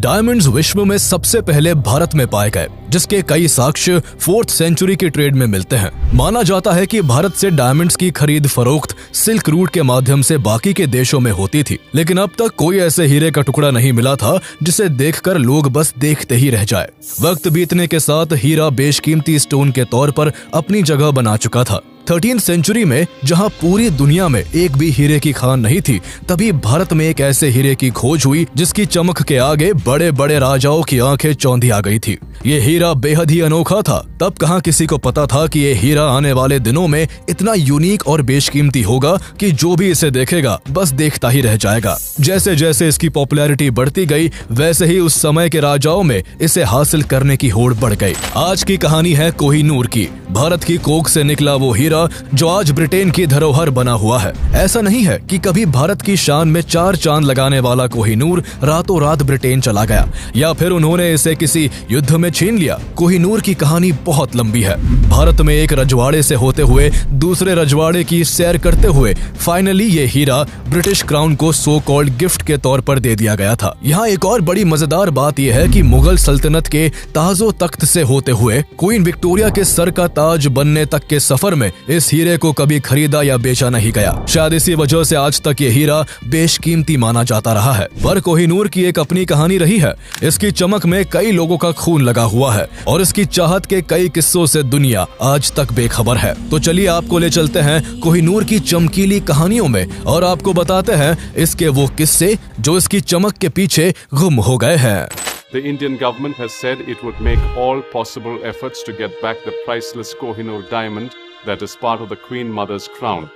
Diamonds विश्व में सबसे पहले भारत में पाए गए, जिसके कई साक्ष्य 4th सेंचुरी की ट्रेड में मिलते हैं। माना जाता है कि भारत से डायमंड्स की खरीद फरोख्त सिल्क रूट के माध्यम से बाकी के देशों में होती थी, लेकिन अब तक कोई ऐसे हीरे का टुकड़ा नहीं मिला था जिसे देखकर लोग बस देखते ही रह जाए। वक्त बीतने के साथ हीरा बेशकीमती स्टोन के तौर पर अपनी जगह बना चुका था। 13th सेंचुरी में जहां पूरी दुनिया में एक भी हीरे की खान नहीं थी, तभी भारत में एक ऐसे हीरे की खोज हुई जिसकी चमक के आगे बड़े बड़े राजाओं की आंखें चौंधी आ गई थी। ये हीरा बेहद ही अनोखा था। तब कहां किसी को पता था कि ये हीरा आने वाले दिनों में इतना यूनिक और बेशकीमती होगा कि जो भी इसे देखेगा बस देखता ही रह जाएगा। जैसे जैसे इसकी पॉपुलैरिटी बढ़ती गई, वैसे ही उस समय के राजाओं में इसे हासिल करने की होड़ बढ़ गई। आज की कहानी है कोहिनूर की। भारत की कोख से निकला वो हीरा जो आज ब्रिटेन की धरोहर बना हुआ है। ऐसा नहीं है कि कभी भारत की शान में 4 चांद लगाने वाला कोहिनूर रातों रात ब्रिटेन चला गया या फिर उन्होंने इसे किसी युद्ध में छीन लिया। कोहिनूर की कहानी बहुत लंबी है। भारत में एक रजवाड़े से होते हुए दूसरे रजवाड़े की सैर करते हुए फाइनली ये हीरा ब्रिटिश क्राउन को सो कॉल्ड गिफ्ट के तौर पर दे दिया गया था। यहाँ एक और बड़ी मजेदार बात यह है कि मुगल सल्तनत के ताजो तख्त से होते हुए क्वीन विक्टोरिया के सर का ताज बनने तक के सफर में इस हीरे को कभी खरीदा या बेचा नहीं गया। शायद इसी वजह से आज तक ये हीरा बेशकीमती माना जाता रहा है। पर कोहिनूर की एक अपनी कहानी रही है। इसकी चमक में कई लोगों का खून लगा हुआ है और इसकी चाहत के कई किस्सों से दुनिया आज तक बेखबर है। तो चलिए आपको ले चलते हैं कोहिनूर की चमकीली कहानियों में और आपको बताते हैं इसके वो किस्से जो इसकी चमक के पीछे गुम हो गए हैं। The Indian government has said it would make all possible efforts to get back the priceless Kohinoor diamond that is part of the Queen Mother's crown.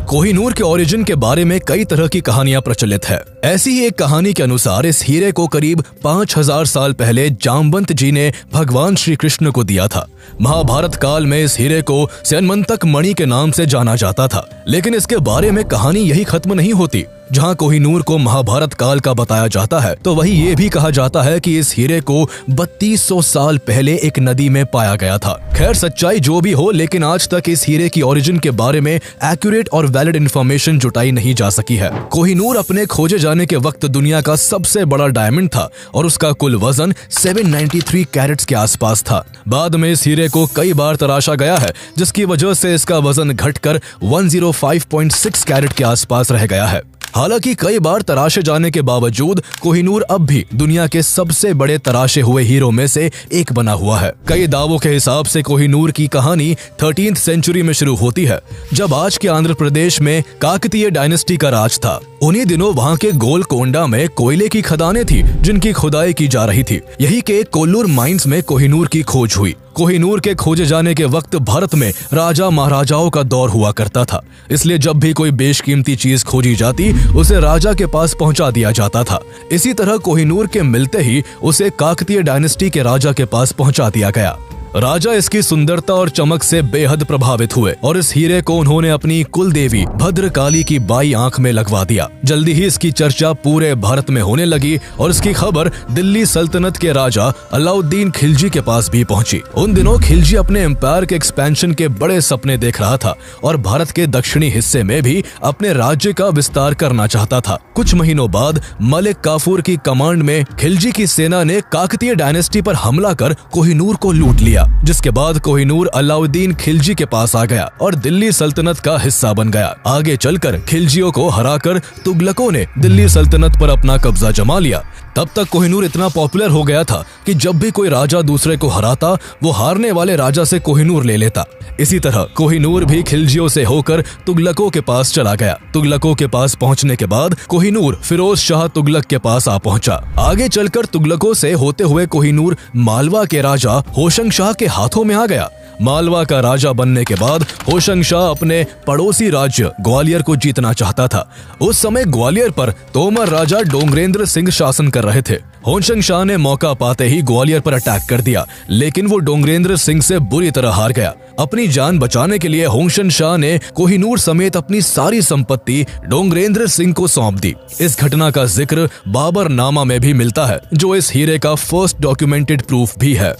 Kohinoor के ओरिजिन के बारे में कई तरह की कहानियां प्रचलित है। ऐसी ही एक कहानी के अनुसार इस हीरे को करीब 5000 साल पहले जामवंत जी ने भगवान श्री कृष्ण को दिया था। महाभारत काल में इस हीरे को स्यनमंतक मणि के नाम से जाना जाता था, लेकिन इसके बारे में कहानी यही खत्म नहीं होती। जहां कोहिनूर को महाभारत काल का बताया जाता है, तो वही ये भी कहा जाता है कि इस हीरे को 3200 साल पहले एक नदी में पाया गया था। खैर सच्चाई जो भी हो, लेकिन आज तक इस हीरे की ओरिजिन के बारे में एक्यूरेट और वैलिड इंफॉर्मेशन जुटाई नहीं जा सकी है। कोहिनूर अपने खोजे जाने के वक्त दुनिया का सबसे बड़ा डायमंड था और उसका कुल वजन 793 कैरेट्स के आसपास था। बाद में इस हीरे को कई बार तराशा गया है, जिसकी वजह से इसका वजन घटकर 105.6 कैरेट के आसपास रह गया है। हालांकि कई बार तराशे जाने के बावजूद कोहिनूर अब भी दुनिया के सबसे बड़े तराशे हुए हीरों में से एक बना हुआ है। कई दावों के हिसाब से कोहिनूर की कहानी 13th सेंचुरी में शुरू होती है, जब आज के आंध्र प्रदेश में काकतीय डायनेस्टी का राज था। उन्हीं दिनों वहां के गोलकोंडा में कोयले की खदानें थी जिनकी खुदाई की जा रही थी। यही के कोल्लूर माइंस में कोहिनूर की खोज हुई। कोहिनूर के खोजे जाने के वक्त भारत में राजा महाराजाओं का दौर हुआ करता था, इसलिए जब भी कोई बेशकीमती चीज खोजी जाती उसे राजा के पास पहुंचा दिया जाता था। इसी तरह कोहिनूर के मिलते ही उसे काकतीय डायनेस्टी के राजा के पास पहुंचा दिया गया। राजा इसकी सुंदरता और चमक से बेहद प्रभावित हुए और इस हीरे को उन्होंने अपनी कुल देवी भद्रकाली की बाई आंख में लगवा दिया। जल्दी ही इसकी चर्चा पूरे भारत में होने लगी और इसकी खबर दिल्ली सल्तनत के राजा अलाउद्दीन खिलजी के पास भी पहुंची। उन दिनों खिलजी अपने एम्पायर के एक्सपेंशन के बड़े सपने देख रहा था और भारत के दक्षिणी हिस्से में भी अपने राज्य का विस्तार करना चाहता था। कुछ महीनों बाद मलिक काफूर की कमांड में खिलजी की सेना ने काकतीय डायनेस्टी पर हमला कर कोहिनूर को लूट लिया, जिसके बाद कोहिनूर अलाउद्दीन खिलजी के पास आ गया और दिल्ली सल्तनत का हिस्सा बन गया। आगे चलकर खिलजियों को हराकर तुगलकों ने दिल्ली सल्तनत पर अपना कब्जा जमा लिया। तब तक कोहिनूर इतना पॉपुलर हो गया था कि जब भी कोई राजा दूसरे को हराता, वो हारने वाले राजा से कोहिनूर ले लेता। इसी तरह कोहिनूर भी खिलजियों से होकर तुगलकों के पास चला गया। तुगलकों के पास पहुंचने के बाद कोहिनूर फिरोज शाह तुगलक के पास आ पहुंचा। आगे चलकर तुगलकों से होते हुए कोहिनूर मालवा के राजा होशंग शाह के हाथों में आ गया। मालवा का राजा बनने के बाद होशंग शाह अपने पड़ोसी राज्य ग्वालियर को जीतना चाहता था। उस समय ग्वालियर पर तोमर राजा डोंगरेंद्र सिंह शासन कर रहे थे। होशंग शाह ने मौका पाते ही ग्वालियर पर अटैक कर दिया, लेकिन वो डोंगरेंद्र सिंह से बुरी तरह हार गया। अपनी जान बचाने के लिए होशंग शाह ने कोहिनूर समेत अपनी सारी संपत्ति डोंगरेंद्र सिंह को सौंप दी। इस घटना का जिक्र बाबर नामा में भी मिलता है, जो इस हीरे का फर्स्ट डॉक्यूमेंटेड प्रूफ भी है।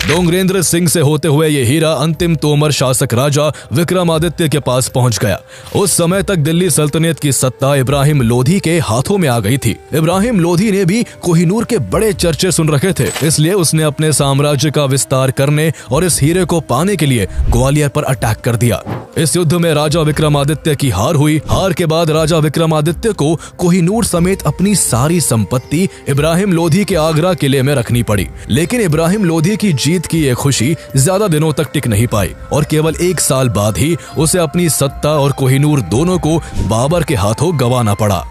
डोंगरेंद्र सिंह से होते हुए ये हीरा अंतिम तोमर शासक राजा विक्रमादित्य के पास पहुंच गया। उस समय तक दिल्ली सल्तनत की सत्ता इब्राहिम लोधी के हाथों में आ गई थी। इब्राहिम लोधी ने भी कोहिनूर के बड़े चर्चे सुन रखे थे, इसलिए उसने अपने साम्राज्य का विस्तार करने और इस हीरे को पाने के लिए ग्वालियर पर अटैक कर दिया। इस युद्ध में राजा विक्रमादित्य की हार हुई। हार के बाद राजा विक्रमादित्य को कोहिनूर समेत अपनी सारी संपत्ति इब्राहिम लोधी के आगरा किले में रखनी पड़ी। लेकिन इब्राहिम लोधी की जीत की ये खुशी ज्यादा दिनों तक टिक नहीं पाई और केवल 1 साल बाद ही उसे अपनी सत्ता और कोहिनूर दोनों को बाबर के हाथों गंवाना पड़ा।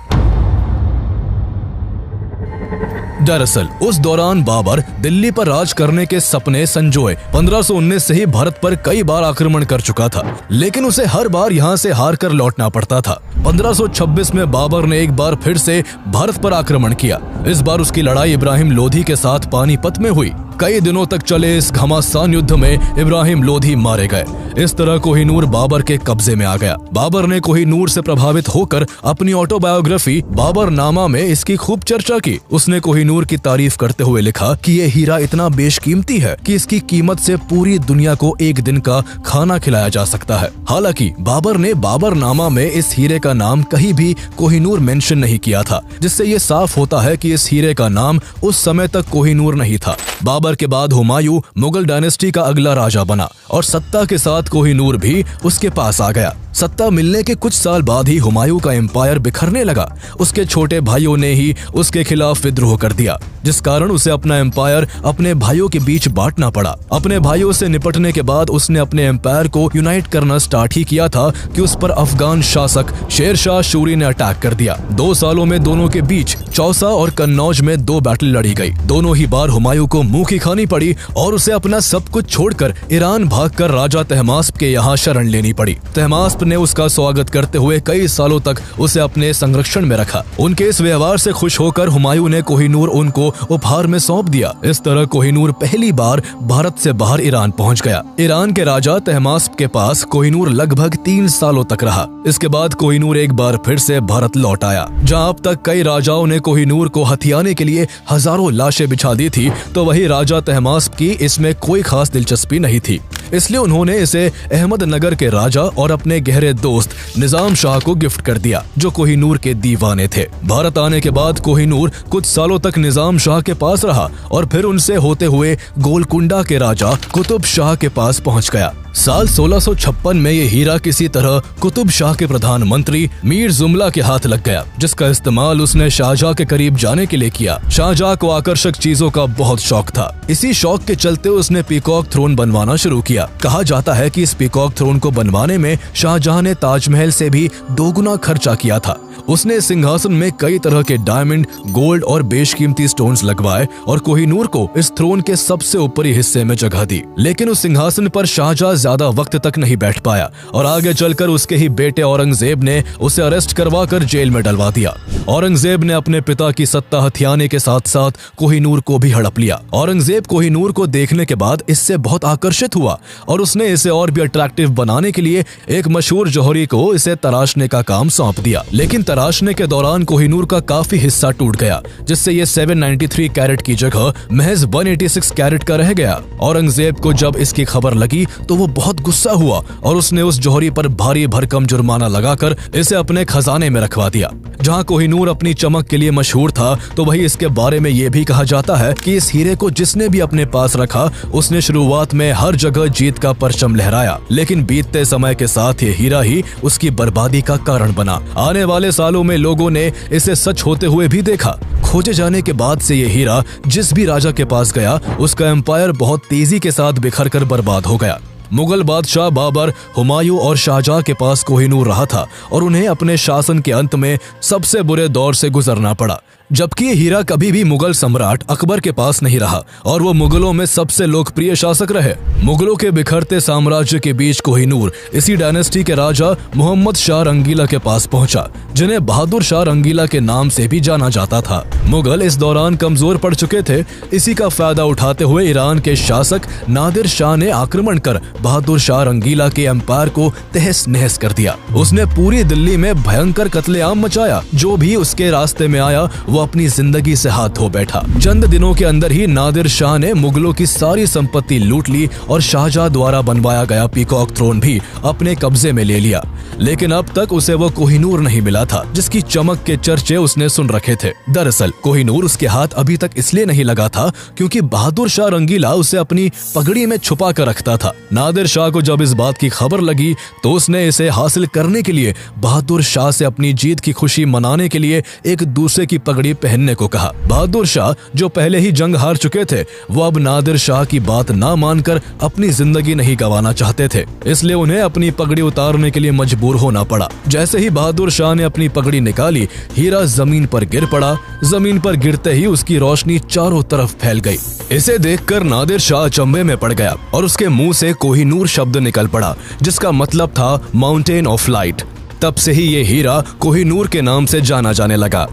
दरअसल उस दौरान बाबर दिल्ली पर राज करने के सपने संजोए 1519 से ही भारत पर कई बार आक्रमण कर चुका था, लेकिन उसे हर बार यहाँ से हार कर लौटना पड़ता था। 1526 में बाबर ने एक बार फिर से भारत पर आक्रमण किया। इस बार उसकी लड़ाई इब्राहिम लोधी के साथ पानीपत में हुई। कई दिनों तक चले इस घमासान युद्ध में इब्राहिम लोधी मारे गए। इस तरह कोहिनूर बाबर के कब्जे में आ गया। बाबर ने कोहिनूर से प्रभावित होकर अपनी ऑटोबायोग्राफी बाबरनामा में इसकी खूब चर्चा की। उसने कोहिनूर की तारीफ करते हुए लिखा कि ये हीरा इतना बेशकीमती है कि इसकी कीमत से पूरी दुनिया को एक दिन का खाना खिलाया जा सकता है। हालांकि बाबर ने बाबरनामा में इस हीरे का नाम कहीं भी कोहिनूर मेंशन नहीं किया था, जिससे ये साफ होता है कि इस हीरे का नाम उस समय तक कोहिनूर नहीं था। बाबर के बाद हुमायूं मुगल डायनेस्टी का अगला राजा बना और सत्ता के साथ कोहिनूर भी उसके पास आ गया। सत्ता मिलने के कुछ साल बाद ही हुमायूं का एम्पायर बिखरने लगा। उसके छोटे भाइयों ने ही उसके खिलाफ विद्रोह कर दिया, जिस कारण उसे अपना एम्पायर अपने भाइयों के बीच बांटना पड़ा। अपने भाइयों से निपटने के बाद उसने अपने एम्पायर को यूनाइट करना स्टार्ट ही किया था कि उस पर अफगान शासक शेर शाह सूरी ने अटैक कर दिया। 2 सालों में दोनों के बीच चौसा और कन्नौज में 2 बैटल लड़ी गई। दोनों ही बार हुमायूं को मुंह की खानी पड़ी और उसे अपना सब कुछ छोड़कर ईरान भागकर राजा तहमास्प के यहाँ शरण लेनी पड़ी। तहमास्प ने उसका स्वागत करते हुए कई सालों तक उसे अपने संरक्षण में रखा। उनके इस व्यवहार से खुश होकर हुमायूं ने कोहिनूर उनको उपहार में सौंप दिया। इस तरह कोहिनूर पहली बार भारत से बाहर ईरान पहुंच गया। ईरान के राजा तहमास्प के पास कोहिनूर लगभग 3 सालों तक रहा। इसके बाद कोहिनूर एक बार फिर से भारत लौट आया। जहां अब तक कई राजाओं ने कोहिनूर को हथियाने के लिए हजारों लाशें बिछा दी थी, तो वही राजा तहमास्प की इसमें कोई खास दिलचस्पी नहीं थी। इसलिए उन्होंने इसे अहमदनगर के राजा और अपने गहरे दोस्त निजाम शाह को गिफ्ट कर दिया, जो कोहिनूर के दीवाने थे। भारत आने के बाद कोहिनूर कुछ सालों तक निजाम शाह के पास रहा और फिर उनसे होते हुए गोलकुंडा के राजा कुतुब शाह के पास पहुंच गया। साल 1656 में ये हीरा किसी तरह कुतुब शाह के प्रधानमंत्री मीर जुमला के हाथ लग गया, जिसका इस्तेमाल उसने शाहजहां के करीब जाने के लिए किया। शाहजहां को आकर्षक चीजों का बहुत शौक था। इसी शौक के चलते उसने पीकॉक थ्रोन बनवाना शुरू किया। कहा जाता है कि इस पीकॉक थ्रोन को बनवाने में शाहजहां ने ताजमहल से भी 2 गुना खर्चा किया था। उसने सिंहासन में कई तरह के डायमंड, गोल्ड और बेशकीमती स्टोन्स लगवाए और कोहिनूर को इस थ्रोन के सबसे ऊपरी हिस्से में जगह दी। लेकिन उस सिंहासन पर शाहजहां ज्यादा वक्त तक नहीं बैठ पाया और आगे चलकर उसके ही बेटे औरंगजेब ने उसे अरेस्ट करवाकर जेल में डलवा दिया। औरंगजेब ने अपने पिता की सत्ता हथियाने के साथ साथ कोहिनूर को भी हड़प लिया। औरंगजेब कोहिनूर को देखने के बाद इससे बहुत आकर्षित हुआ और उसने इसे और भी अट्रैक्टिव बनाने के लिए एक मशहूर जौहरी को इसे तराशने का काम सौंप दिया। लेकिन तराशने के दौरान कोहिनूर का काफी हिस्सा टूट गया, जिससे ये 793 कैरेट की जगह महज 186 कैरेट का रह गया। औरंगजेब को जब इसकी खबर लगी तो वो बहुत गुस्सा हुआ और उसने उस जौहरी पर भारी भरकम जुर्माना लगाकर इसे अपने खजाने में रखवा दिया। जहां कोहिनूर अपनी चमक के लिए मशहूर था, तो वहीं इसके बारे में ये भी कहा जाता है कि इस हीरे को जिसने भी अपने पास रखा, उसने शुरुआत में हर जगह जीत का परचम लहराया, लेकिन बीतते समय के साथ ये हीरा ही उसकी बर्बादी का कारण बना। आने वाले सालों में लोगों ने इसे सच होते हुए भी देखा। खोजे जाने के बाद से ये हीरा जिस भी राजा के पास गया, उसका एम्पायर बहुत तेजी के साथ बिखर कर बर्बाद हो गया। मुगल बादशाह बाबर, हुमायूं और शाहजहां के पास कोहिनूर रहा था और उन्हें अपने शासन के अंत में सबसे बुरे दौर से गुजरना पड़ा। जबकि ये हीरा कभी भी मुगल सम्राट अकबर के पास नहीं रहा और वो मुगलों में सबसे लोकप्रिय शासक रहे। मुगलों के बिखरते साम्राज्य के बीच कोहिनूर इसी डायनेस्टी के राजा मोहम्मद शाह रंगीला के पास पहुंचा, जिन्हें बहादुर शाह रंगीला के नाम से भी जाना जाता था। मुगल इस दौरान कमजोर पड़ चुके थे। इसी का फायदा उठाते हुए ईरान के शासक नादिर शाह ने आक्रमण कर बहादुर शाह रंगीला के एम्पायर को तहस नहस कर दिया। उसने पूरी दिल्ली में भयंकर कत्लेआम मचाया। जो भी उसके रास्ते में आया वो अपनी जिंदगी से हाथ धो बैठा। चंद दिनों के अंदर ही नादिर शाह ने मुगलों की सारी संपत्ति लूट ली और शाहजहां द्वारा बनवाया गया पीकॉक थ्रोन भी अपने कब्जे में ले लिया। लेकिन अब तक उसे वो कोहिनूर नहीं मिला था जिसकी चमक के चर्चे उसने सुन रखे थे। दरअसल कोहिनूर उसके हाथ अभी तक इसलिए नहीं लगा था क्योंकि बहादुर शाह रंगीला उसे अपनी पगड़ी में छुपा कर रखता था। नादिर शाह को जब इस बात की खबर लगी तो उसने इसे हासिल करने के लिए बहादुर शाह से अपनी जीत की खुशी मनाने के लिए एक दूसरे की पगड़ी पहनने को कहा। बहादुर शाह जो पहले ही जंग हार चुके थे वो अब नादिर शाह की बात ना मानकर अपनी जिंदगी नहीं गंवाना चाहते थे, इसलिए उन्हें अपनी पगड़ी उतारने के लिए मजबूर होना पड़ा। जैसे ही बहादुर शाह ने अपनी पगड़ी निकाली, हीरा जमीन पर गिर पड़ा। जमीन पर गिरते ही उसकी रोशनी चारों तरफ फैल गई। इसे देखकर नादिर शाह अचंभे में पड़ गया और उसके मुंह से कोहिनूर शब्द निकल पड़ा जिसका मतलब था माउंटेन ऑफ लाइट। तब से ही ये हीरा कोहिनूर के नाम से जाना जाने लगा।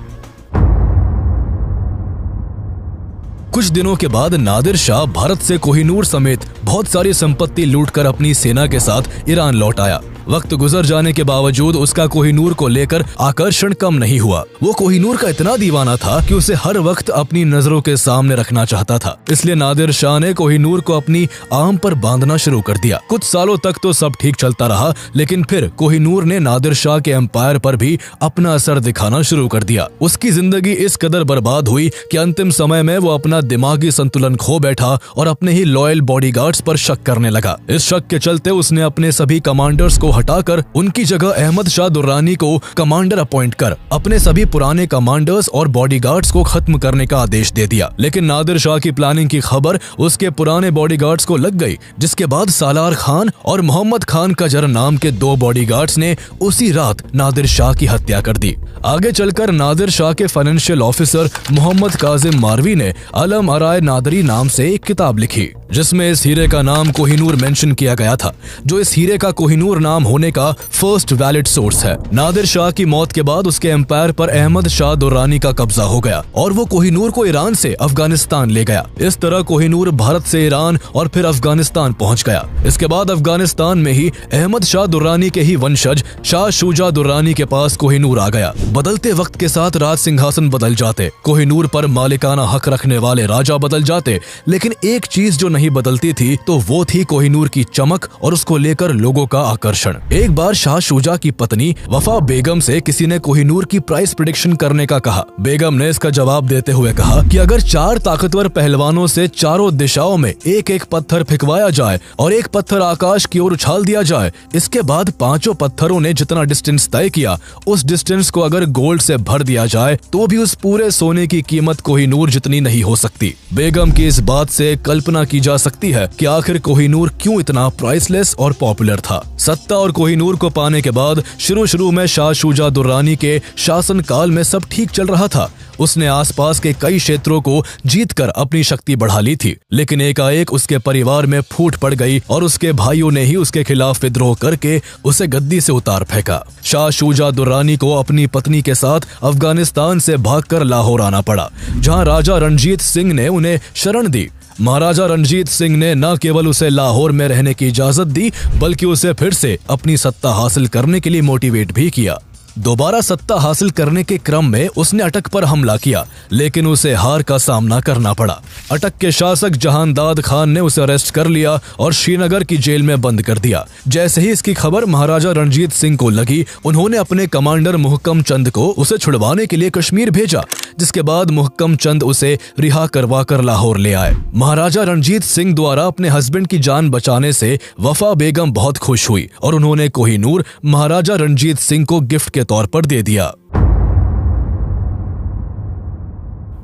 कुछ दिनों के बाद नादिर शाह भारत से कोहिनूर समेत बहुत सारी संपत्ति लूटकर अपनी सेना के साथ ईरान लौट आया। वक्त गुजर जाने के बावजूद उसका कोहिनूर को लेकर आकर्षण कम नहीं हुआ। वो कोहिनूर का इतना दीवाना था कि उसे हर वक्त अपनी नजरों के सामने रखना चाहता था। इसलिए नादिर शाह ने कोहिनूर को अपनी आर्म पर बांधना शुरू कर दिया। कुछ सालों तक तो सब ठीक चलता रहा, लेकिन फिर कोहिनूर ने नादिर शाह के एम्पायर पर भी अपना असर दिखाना शुरू कर दिया। उसकी जिंदगी इस कदर बर्बाद हुई कि अंतिम समय में वो अपना दिमागी संतुलन खो बैठा और अपने ही लॉयल बॉडीगार्ड्स पर शक करने लगा। इस शक के चलते उसने अपने सभी कमांडर्स को हटाकर उनकी जगह अहमद शाह दुर्रानी को कमांडर अपॉइंट कर अपने सभी पुराने कमांडर्स और बॉडीगार्ड्स को खत्म करने का आदेश दे दिया। लेकिन नादिर शाह की प्लानिंग की खबर उसके पुराने बॉडीगार्ड्स को लग गई, जिसके बाद सालार खान और मोहम्मद खान कजर नाम के 2 बॉडीगार्ड्स ने उसी रात नादिर शाह की हत्या कर दी। आगे चलकर नादिर शाह के फाइनेंशियल ऑफिसर मोहम्मद काजिम मारवी ने अलम अराय नादरी नाम से एक किताब लिखी जिसमें इस हीरे का नाम कोहिनूर मेंशन किया गया था, जो इस हीरे का कोहिनूर नाम होने का फर्स्ट वैलिड सोर्स है। नादिर शाह की मौत के बाद उसके एम्पायर पर अहमद शाह दुर्रानी का कब्जा हो गया और वो कोहिनूर को ईरान से अफगानिस्तान ले गया। इस तरह कोहिनूर भारत से ईरान और फिर अफगानिस्तान पहुंच गया। इसके बाद अफगानिस्तान में ही अहमद शाह दुर्रानी के ही वंशज शाह शुजा दुर्रानी के पास कोहिनूर आ गया। बदलते वक्त के साथ राज सिंहासन बदल जाते, कोहिनूर पर मालिकाना हक रखने वाले राजा बदल जाते, लेकिन एक चीज जो नहीं बदलती थी तो वो थी कोहिनूर की चमक और उसको लेकर लोगों का आकर्षण। एक बार शाह शुजा की पत्नी वफा बेगम से किसी ने कोहिनूर की प्राइस प्रेडिक्शन करने का कहा। बेगम ने इसका जवाब देते हुए कहा कि अगर 4 ताकतवर पहलवानों से चारों दिशाओं में एक एक पत्थर फेंकवाया जाए और एक पत्थर आकाश की ओर उछाल दिया जाए, इसके बाद 5 पत्थरों ने जितना डिस्टेंस तय किया उस डिस्टेंस को अगर गोल्ड से भर दिया जाए तो भी उस पूरे सोने की कीमत कोहिनूर जितनी नहीं हो सकती। बेगम की इस बात से कल्पना की जा सकती है कि आखिर कोहिनूर क्यों इतना प्राइसलेस और पॉपुलर था। सत्ता और कोहिनूर को पाने के बाद शुरू में शाह शुजा दुर्रानी के शासन काल में सब ठीक चल रहा था। उसने आसपास के कई क्षेत्रों को जीतकर अपनी शक्ति बढ़ा ली थी, लेकिन एकाएक उसके परिवार में फूट पड़ गई और उसके भाइयों ने ही उसके खिलाफ विद्रोह करके उसे गद्दी से उतार फेंका। शाह शुजा दुर्रानी को अपनी पत्नी के साथ अफगानिस्तान से भागकर लाहौर आना पड़ा, जहां राजा रणजीत सिंह ने उन्हें शरण दी। महाराजा रणजीत सिंह ने न केवल उसे लाहौर में रहने की इजाजत दी, बल्कि उसे फिर से अपनी सत्ता हासिल करने के लिए मोटिवेट भी किया। दोबारा सत्ता हासिल करने के क्रम में उसने अटक पर हमला किया, लेकिन उसे हार का सामना करना पड़ा। अटक के शासक जहानदाद खान ने उसे अरेस्ट कर लिया और श्रीनगर की जेल में बंद कर दिया। जैसे ही इसकी खबर महाराजा रणजीत सिंह को लगी, उन्होंने अपने कमांडर मुहक्कम चंद को उसे छुड़वाने के लिए कश्मीर भेजा, जिसके बाद मुहक्कम चंद उसे रिहा करवा कर लाहौर ले आए। महाराजा रणजीत सिंह द्वारा अपने हस्बैंड की जान बचाने से वफा बेगम बहुत खुश हुई और उन्होंने कोहिनूर महाराजा रणजीत सिंह को गिफ्ट के तौर पर दे दिया।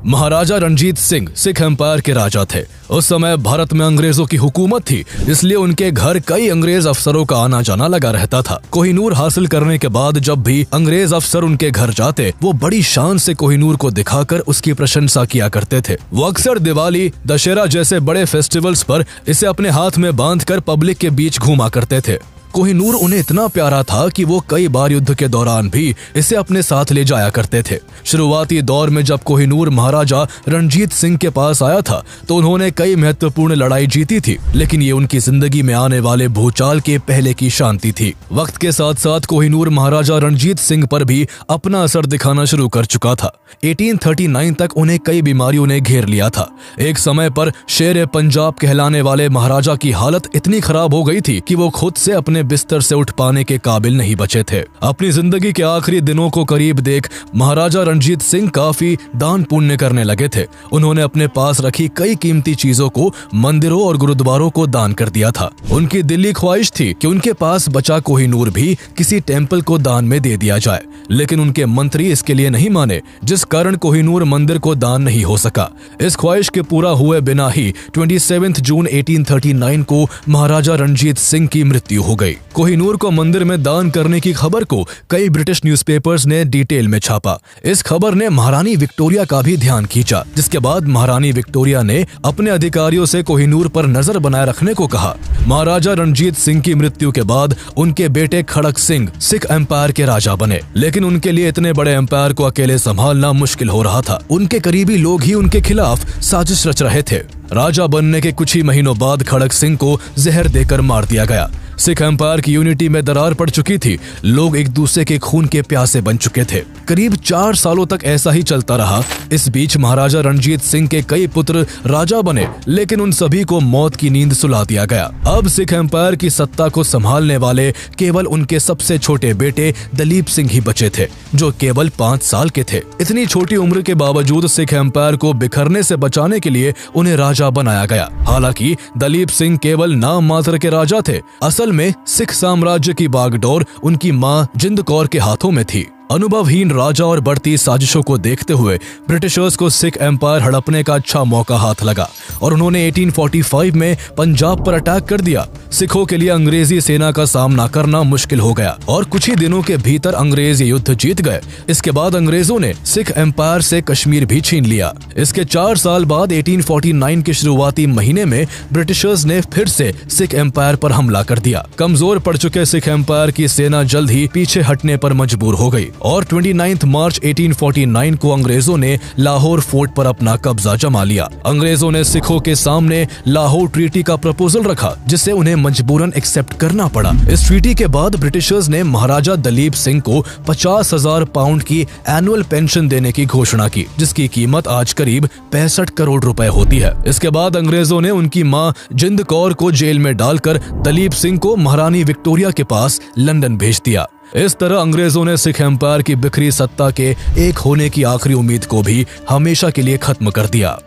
महाराजा रणजीत सिंह सिख एम्पायर के राजा थे। उस समय भारत में अंग्रेजों की हुकूमत थी, इसलिए उनके घर कई अंग्रेज अफसरों का आना जाना लगा रहता था। कोहिनूर हासिल करने के बाद जब भी अंग्रेज अफसर उनके घर जाते, वो बड़ी शान से कोहिनूर को दिखाकर उसकी प्रशंसा किया करते थे। वो अक्सर दिवाली, दशहरा जैसे बड़े फेस्टिवल्स पर इसे अपने हाथ में बांधकर पब्लिक के बीच घूमा करते थे। कोहिनूर उन्हें इतना प्यारा था कि वो कई बार युद्ध के दौरान भी इसे अपने साथ ले जाया करते थे। शुरुआती दौर में जब कोहिनूर महाराजा रणजीत सिंह के पास आया था तो उन्होंने कई महत्वपूर्ण लड़ाई जीती थी, लेकिन ये उनकी जिंदगी में आने वाले भूचाल के पहले की शांति थी। वक्त के साथ साथ कोहिनूर महाराजा रणजीत सिंह पर भी अपना असर दिखाना शुरू कर चुका था। 1839 तक उन्हें कई बीमारियों ने घेर लिया था। एक समय पर शेर पंजाब कहलाने वाले महाराजा की हालत इतनी खराब हो गई थी कि वो खुद से अपने बिस्तर से उठ पाने के काबिल नहीं बचे थे। अपनी जिंदगी के आखिरी दिनों को करीब देख महाराजा रणजीत सिंह काफी दान पुण्य करने लगे थे। उन्होंने अपने पास रखी कई कीमती चीजों को मंदिरों और गुरुद्वारों को दान कर दिया था। उनकी दिली ख्वाहिश थी कि उनके पास बचा कोहिनूर भी किसी टेम्पल को दान में दे दिया जाए, लेकिन उनके मंत्री इसके लिए नहीं माने, जिस कारण कोहिनूर मंदिर को दान नहीं हो सका। इस ख्वाहिश के पूरा हुए बिना ही 27 जून 1839 को महाराजा रणजीत सिंह की मृत्यु हो गई। कोहिनूर को मंदिर में दान करने की खबर को कई ब्रिटिश न्यूज़पेपर्स ने डिटेल में छापा। इस खबर ने महारानी विक्टोरिया का भी ध्यान खींचा, जिसके बाद महारानी विक्टोरिया ने अपने अधिकारियों से कोहिनूर पर नजर बनाए रखने को कहा। महाराजा रणजीत सिंह की मृत्यु के बाद उनके बेटे खड़क सिंह सिख एम्पायर के राजा बने, लेकिन उनके लिए इतने बड़े एम्पायर को अकेले संभालना मुश्किल हो रहा था। उनके करीबी लोग ही उनके खिलाफ साजिश रच रहे थे। राजा बनने के कुछ ही महीनों बाद खड़क सिंह को जहर देकर मार दिया गया। सिख एम्पायर की यूनिटी में दरार पड़ चुकी थी। लोग एक दूसरे के खून के प्यासे बन चुके थे। करीब 4 सालों तक ऐसा ही चलता रहा। इस बीच महाराजा रणजीत सिंह के कई पुत्र राजा बने, लेकिन उन सभी को मौत की नींद सुला दिया गया। अब सिख एम्पायर की सत्ता को संभालने वाले केवल उनके सबसे छोटे बेटे दलीप सिंह ही बचे थे, जो केवल 5 साल के थे। इतनी छोटी उम्र के बावजूद सिख एम्पायर को बिखरने से बचाने के लिए उन्हें राजा बनाया गया। हालांकि दलीप सिंह केवल नाम मात्र के राजा थे। असल में सिख साम्राज्य की बागडोर उनकी मां जिंद कौर के हाथों में थी। अनुभवहीन राजा और बढ़ती साजिशों को देखते हुए ब्रिटिशर्स को सिख एम्पायर हड़पने का अच्छा मौका हाथ लगा और उन्होंने 1845 में पंजाब पर अटैक कर दिया। सिखों के लिए अंग्रेजी सेना का सामना करना मुश्किल हो गया और कुछ ही दिनों के भीतर अंग्रेज युद्ध जीत गए। इसके बाद अंग्रेजों ने सिख एम्पायर से कश्मीर भी छीन लिया। इसके 4 साल बाद 1849 के शुरुआती महीने में ब्रिटिशर्स ने फिर से सिख एम्पायर पर हमला कर दिया। कमजोर पड़ चुके सिख एम्पायर की सेना जल्द ही पीछे हटने पर मजबूर हो गई और 29 मार्च 1849 को अंग्रेजों ने लाहौर फोर्ट पर अपना कब्जा जमा लिया। अंग्रेजों ने सिखों के सामने लाहौर ट्रीटी का प्रपोजल रखा, जिसे उन्हें मजबूरन एक्सेप्ट करना पड़ा। इस ट्रीटी के बाद ब्रिटिशर्स ने महाराजा दलीप सिंह को 50,000 पाउंड की एनुअल पेंशन देने की घोषणा की, जिसकी कीमत आज करीब 65 करोड़ रुपए होती है। इसके बाद अंग्रेजों ने उनकी मां जिंद कौर को जेल में डालकर दलीप सिंह को महारानी विक्टोरिया के पास लंदन भेज दिया। इस तरह अंग्रेजों ने सिख एम्पायर की बिखरी सत्ता के एक होने की आखिरी उम्मीद को भी हमेशा के लिए खत्म कर दिया।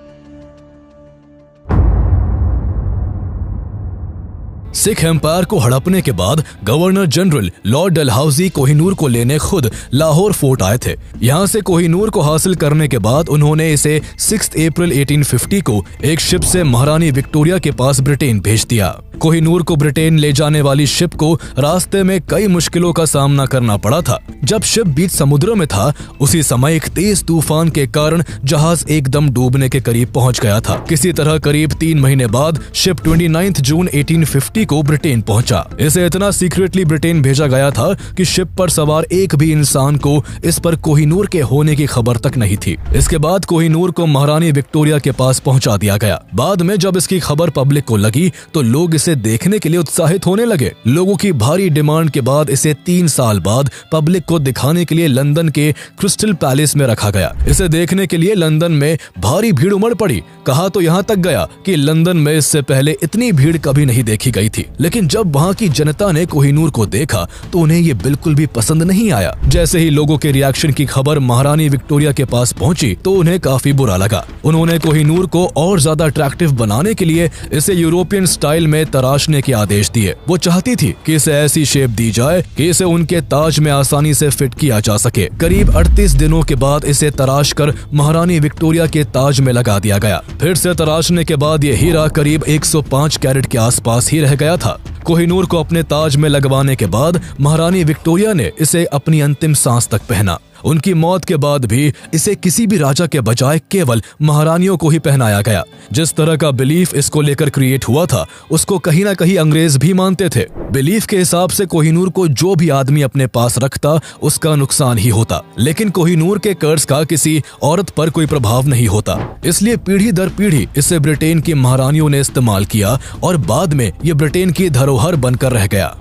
सिख एम्पायर को हड़पने के बाद governor general Lord Dalhousie Kohinoor को लेने खुद लाहौर फोर्ट आए थे। यहाँ से कोहिनूर को हासिल करने के बाद उन्होंने इसे 6 अप्रैल 1850 को एक शिप से महारानी विक्टोरिया के पास ब्रिटेन भेज दिया। कोहिनूर को ब्रिटेन ले जाने वाली शिप को रास्ते में कई मुश्किलों का सामना करना पड़ा था। जब शिप बीच समुद्र में था, उसी समय एक तेज तूफान के कारण जहाज एकदम डूबने के करीब पहुंच गया था। किसी तरह करीब 3 महीने बाद शिप 29 जून 1850 को ब्रिटेन पहुंचा। इसे इतना सीक्रेटली ब्रिटेन भेजा गया था कि शिप पर सवार एक भी इंसान को इस पर कोहिनूर के होने की खबर तक नहीं थी। इसके बाद कोहिनूर को महारानी विक्टोरिया के पास पहुंचा दिया गया। बाद में जब इसकी खबर पब्लिक को लगी तो लोग इसे देखने के लिए उत्साहित होने लगे। लोगों की भारी डिमांड के बाद इसे 3 साल बाद पब्लिक को दिखाने के लिए लंदन के क्रिस्टल पैलेस में रखा गया। इसे देखने के लिए लंदन में भारी भीड़ उमड़ पड़ी। कहा तो यहाँ तक गया कि लंदन में इससे पहले इतनी भीड़ कभी नहीं देखी गई थी। लेकिन जब वहाँ की जनता ने कोहिनूर को देखा तो उन्हें ये बिल्कुल भी पसंद नहीं आया। जैसे ही लोगों के रिएक्शन की खबर महारानी विक्टोरिया के पास पहुंची तो उन्हें काफी बुरा लगा। उन्होंने कोहिनूर को और ज्यादा अट्रैक्टिव बनाने के लिए इसे यूरोपियन स्टाइल में तराशने के आदेश दिए। वो चाहती थी कि इसे ऐसी शेप दी जाए कि इसे उनके ताज में आसानी से फिट किया जा सके। करीब 38 दिनों के बाद इसे तराश कर महारानी विक्टोरिया के ताज में लगा दिया गया। फिर से तराशने के बाद ये हीरा करीब 105 कैरेट के आसपास ही रह गया था। कोहिनूर को अपने ताज में लगवाने के बाद महारानी विक्टोरिया ने इसे अपनी अंतिम सांस तक पहना उनकी मौत के बाद भी इसे किसी भी राजा के बजाय केवल महारानियों को ही पहनाया गया। जिस तरह का बिलीफ इसको लेकर क्रिएट हुआ था उसको कहीं ना कहीं अंग्रेज भी मानते थे। बिलीफ के हिसाब से कोहिनूर को जो भी आदमी अपने पास रखता उसका नुकसान ही होता, लेकिन कोहिनूर के कर्ज का किसी औरत पर कोई प्रभाव नहीं होता। इसलिए पीढ़ी दर पीढ़ी इसे ब्रिटेन की महारानियों ने इस्तेमाल किया और बाद में ये ब्रिटेन की धरोहर बनकर रह गया।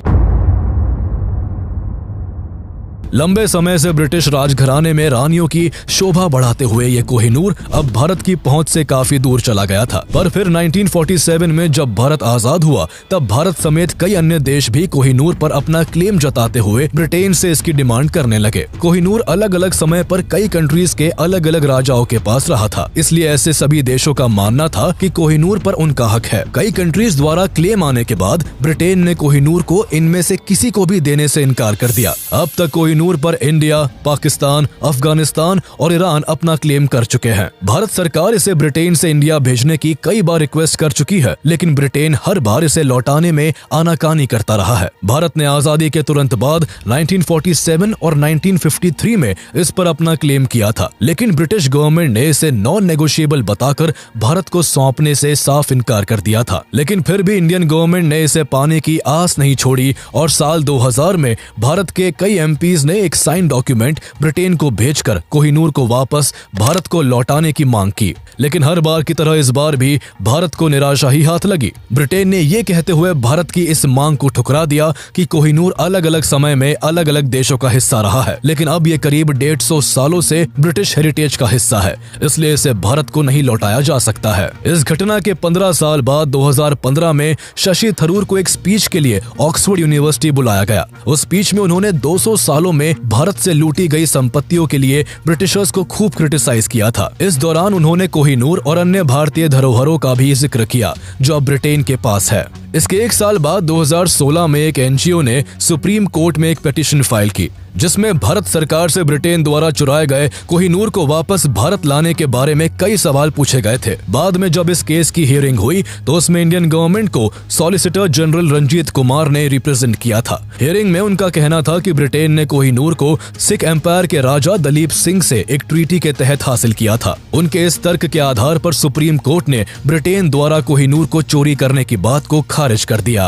लंबे समय से ब्रिटिश राजघराने में रानियों की शोभा बढ़ाते हुए ये कोहिनूर अब भारत की पहुंच से काफी दूर चला गया था। पर फिर 1947 में जब भारत आजाद हुआ तब भारत समेत कई अन्य देश भी कोहिनूर पर अपना क्लेम जताते हुए ब्रिटेन से इसकी डिमांड करने लगे। कोहिनूर अलग अलग समय पर कई कंट्रीज के अलग अलग राजाओं के पास रहा था, इसलिए ऐसे सभी देशों का मानना था कि कोहिनूर पर उनका हक है। कई कंट्रीज द्वारा क्लेम आने के बाद ब्रिटेन ने कोहिनूर को इनमें से किसी को भी देने से इनकार कर दिया। अब तक कोहिनूर पर इंडिया, पाकिस्तान, अफगानिस्तान और ईरान अपना क्लेम कर चुके हैं। भारत सरकार इसे ब्रिटेन से इंडिया भेजने की कई बार रिक्वेस्ट कर चुकी है, लेकिन ब्रिटेन हर बार इसे लौटाने में आनाकानी करता रहा है। भारत ने आजादी के तुरंत बाद 1947 और 1953 में इस पर अपना क्लेम किया था, लेकिन ब्रिटिश गवर्नमेंट ने इसे नॉन नेगोशिएबल बताकर भारत को सौंपने से साफ इनकार कर दिया था। लेकिन फिर भी इंडियन गवर्नमेंट ने इसे पाने की आस नहीं छोड़ी और साल 2000 में भारत के कई एमपीज ने एक साइन डॉक्यूमेंट ब्रिटेन को भेजकर कोहिनूर को वापस भारत को लौटाने की मांग की। लेकिन हर बार की तरह इस बार भी भारत को निराशा ही हाथ लगी। ब्रिटेन ने ये कहते हुए भारत की इस मांग को ठुकरा दिया कि कोहिनूर अलग अलग समय में अलग अलग देशों का हिस्सा रहा है, लेकिन अब ये करीब 150 सालों से ब्रिटिश हेरिटेज का हिस्सा है, इसलिए इसे भारत को नहीं लौटाया जा सकता है। इस घटना के 15 साल बाद 2015 में शशि थरूर को एक स्पीच के लिए ऑक्सफोर्ड यूनिवर्सिटी बुलाया गया। उस स्पीच में उन्होंने 200 सालों में भारत से लूटी गई संपत्तियों के लिए ब्रिटिशर्स को खूब क्रिटिसाइज किया था। इस दौरान उन्होंने कोहिनूर और अन्य भारतीय धरोहरों का भी जिक्र किया जो अब ब्रिटेन के पास है। इसके एक साल बाद 2016 में एक एनजीओ ने सुप्रीम कोर्ट में एक पिटीशन फाइल की, जिसमें भारत सरकार से ब्रिटेन द्वारा चुराए गए कोहिनूर को वापस भारत लाने के बारे में कई सवाल पूछे गए थे। बाद में जब इस केस की हियरिंग हुई तो उसमें इंडियन गवर्नमेंट को सॉलिसिटर जनरल रंजीत कुमार ने रिप्रेजेंट किया था। हियरिंग में उनका कहना था कि ब्रिटेन ने कोहिनूर को सिख एम्पायर के राजा दलीप सिंह से एक ट्रीटी के तहत हासिल किया था। उनके इस तर्क के आधार पर सुप्रीम कोर्ट ने ब्रिटेन द्वारा कोहिनूर को चोरी करने की बात को खारिज कर दिया।